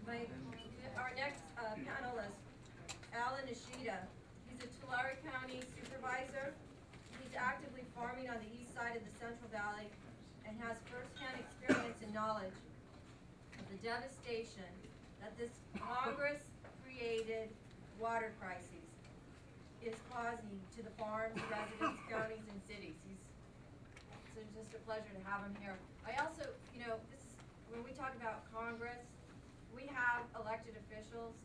Our next panelist, Alan Ishida. He's a Tulare County supervisor. He's actively farming on the east side of the Central Valley and has firsthand experience and knowledge of the devastation that this Congress-created water crisis is causing to the farms, residents, counties, and cities. It's just a pleasure to have him here. I also, this is, when we talk about Congress, we have elected officials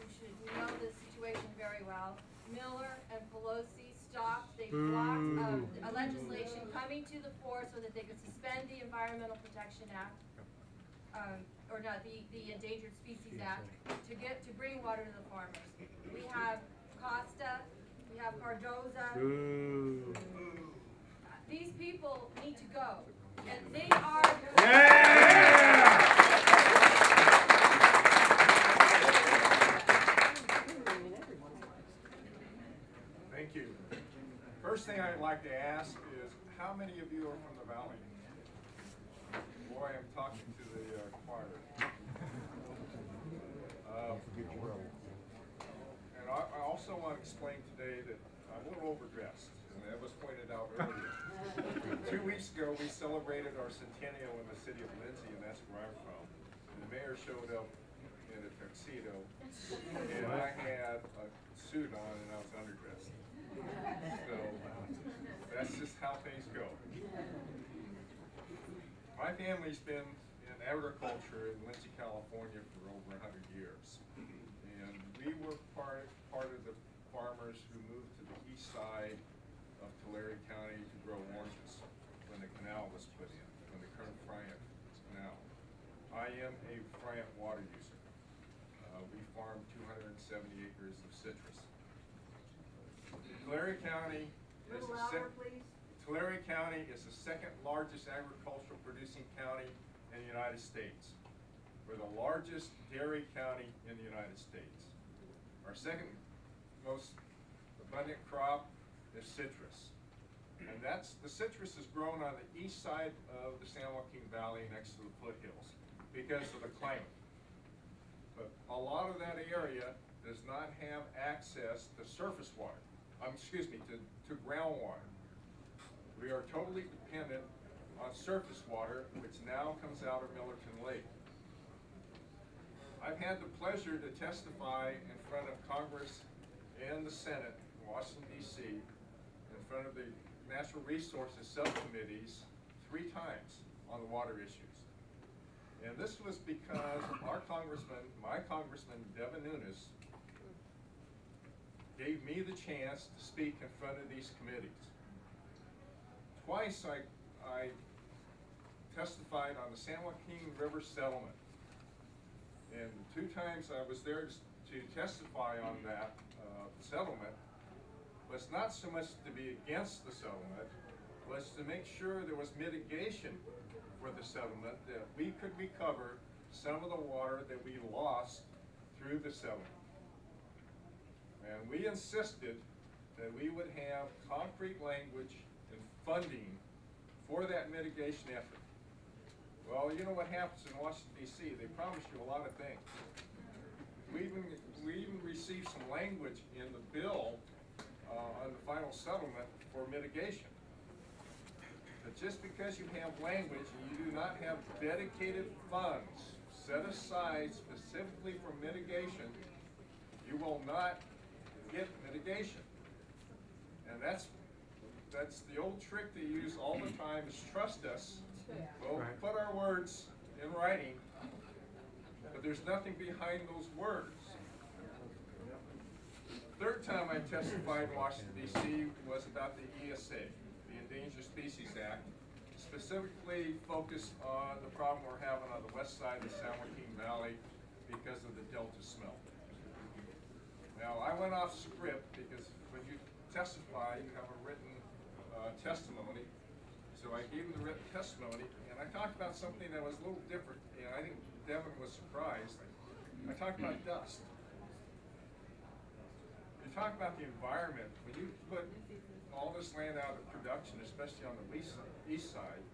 who know the situation very well. Miller and Pelosi stopped, they blocked a legislation coming to the fore so that they could suspend the Environmental Protection Act, or not, the Endangered Species Act, to bring water to the farmers. We have Costa, we have Cardoza. These people need to go, and they are. Thank you. First thing I'd like to ask is, how many of you are from the Valley? Boy, I'm talking to the choir. And I also want to explain today that I'm a little overdressed, and that was pointed out earlier. 2 weeks ago, we celebrated our centennial in the city of Lindsay, and that's where I'm from. And the mayor showed up in a tuxedo, and I had a suit on, and I was underdressed. So that's just how things go. My family's been in agriculture in Lindsay, California for over 100 years. And we were part of the farmers who moved to the east side of Tulare County to grow oranges when the canal was put in, when the current Friant Canal. I am a Friant water user. We farm 270 acres of citrus. Tulare County is the second largest agricultural producing county in the United States. We're the largest dairy county in the United States. Our second most abundant crop is citrus. And the citrus is grown on the east side of the San Joaquin Valley next to the foothills because of the climate. But a lot of that area does not have access to surface water. To groundwater. We are totally dependent on surface water, which now comes out of Millerton Lake. I've had the pleasure to testify in front of Congress and the Senate in Washington, D.C., in front of the Natural Resources subcommittees 3 times on the water issues. And this was because my congressman, Devin Nunes, gave me the chance to speak in front of these committees. Twice I testified on the San Joaquin River settlement. And 2 times I was there to testify on that settlement was not so much to be against the settlement, was to make sure there was mitigation for the settlement, that we could recover some of the water that we lost through the settlement. And we insisted that we would have concrete language and funding for that mitigation effort. Well, you know what happens in Washington, D.C. They promise you a lot of things. We even received some language in the bill on the final settlement for mitigation. But just because you have language and you do not have dedicated funds set aside specifically for mitigation, you will not get mitigation. And that's the old trick they use all the time, is trust us. Well, we put our words in writing, but there's nothing behind those words. Third time I testified in Washington, D.C. was about the ESA, the Endangered Species Act, specifically focused on the problem we're having on the west side of the San Joaquin Valley because of the Delta smelt. Now, I went off script because when you testify, you have a written testimony. So I gave him the written testimony, and I talked about something that was a little different, and I think Devin was surprised. I talked about dust. You talk about the environment. When you put all this land out of production, especially on the east side,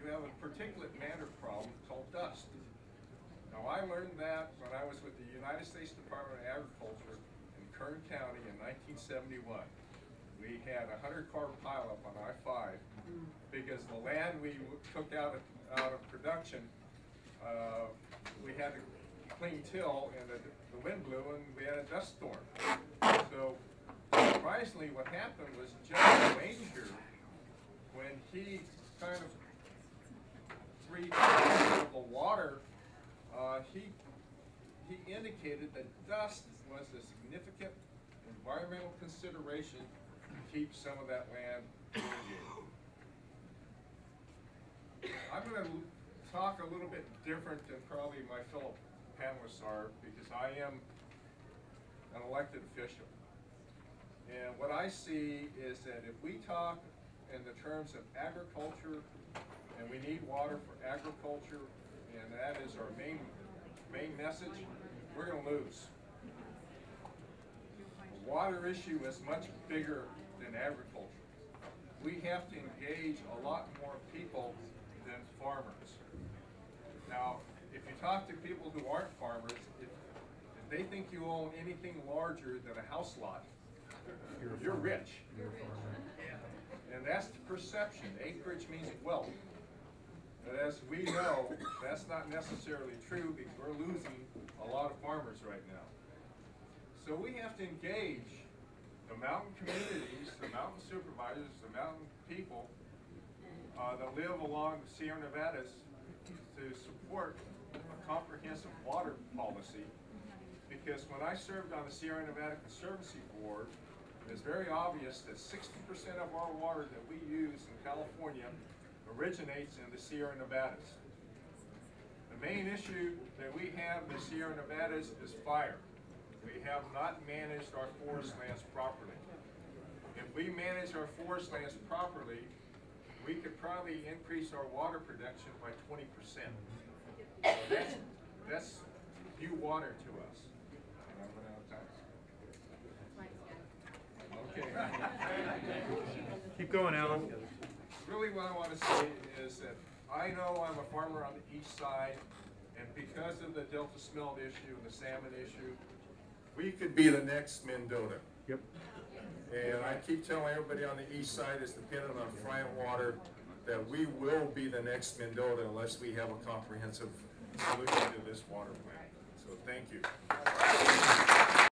you have a particulate matter problem called dust. Now, I I learned that when I was with the United States Department of Agriculture in Kern County in 1971. We had a 100-car pileup on I-5 because the land we took out of production, we had to clean till, and the wind blew and we had a dust storm. So surprisingly, what happened was Judge Ranger, when he kind of freed the water, he indicated that dust was a significant environmental consideration to keep some of that land irrigated. I'm going to talk a little bit different than probably my fellow panelists are, because I am an elected official. And what I see is that if we talk in the terms of agriculture, and we need water for agriculture, and that is our main message, we're going to lose. The water issue is much bigger than agriculture. We have to engage a lot more people than farmers. Now, if you talk to people who aren't farmers, if they think you own anything larger than a house lot, you're rich. And that's the perception. Acreage means wealth. But as we know, that's not necessarily true, because we're losing a lot of farmers right now. So we have to engage the mountain communities, the mountain supervisors, the mountain people that live along the Sierra Nevadas to support a comprehensive water policy. Because when I served on the Sierra Nevada Conservancy Board, it's very obvious that 60% of our water that we use in California originates in the Sierra Nevadas. The main issue that we have in the Sierra Nevadas is fire. We have not managed our forest lands properly. If we manage our forest lands properly, we could probably increase our water production by 20%. That's new water to us. And I'm running out of time. Okay. Keep going, Alan. Really what I want to say is that I know I'm a farmer on the east side, and because of the Delta smelt issue and the salmon issue, we could be the next Mendota. Yep. And I keep telling everybody on the east side is dependent on Friant water that we will be the next Mendota unless we have a comprehensive solution to this water plant. So thank you.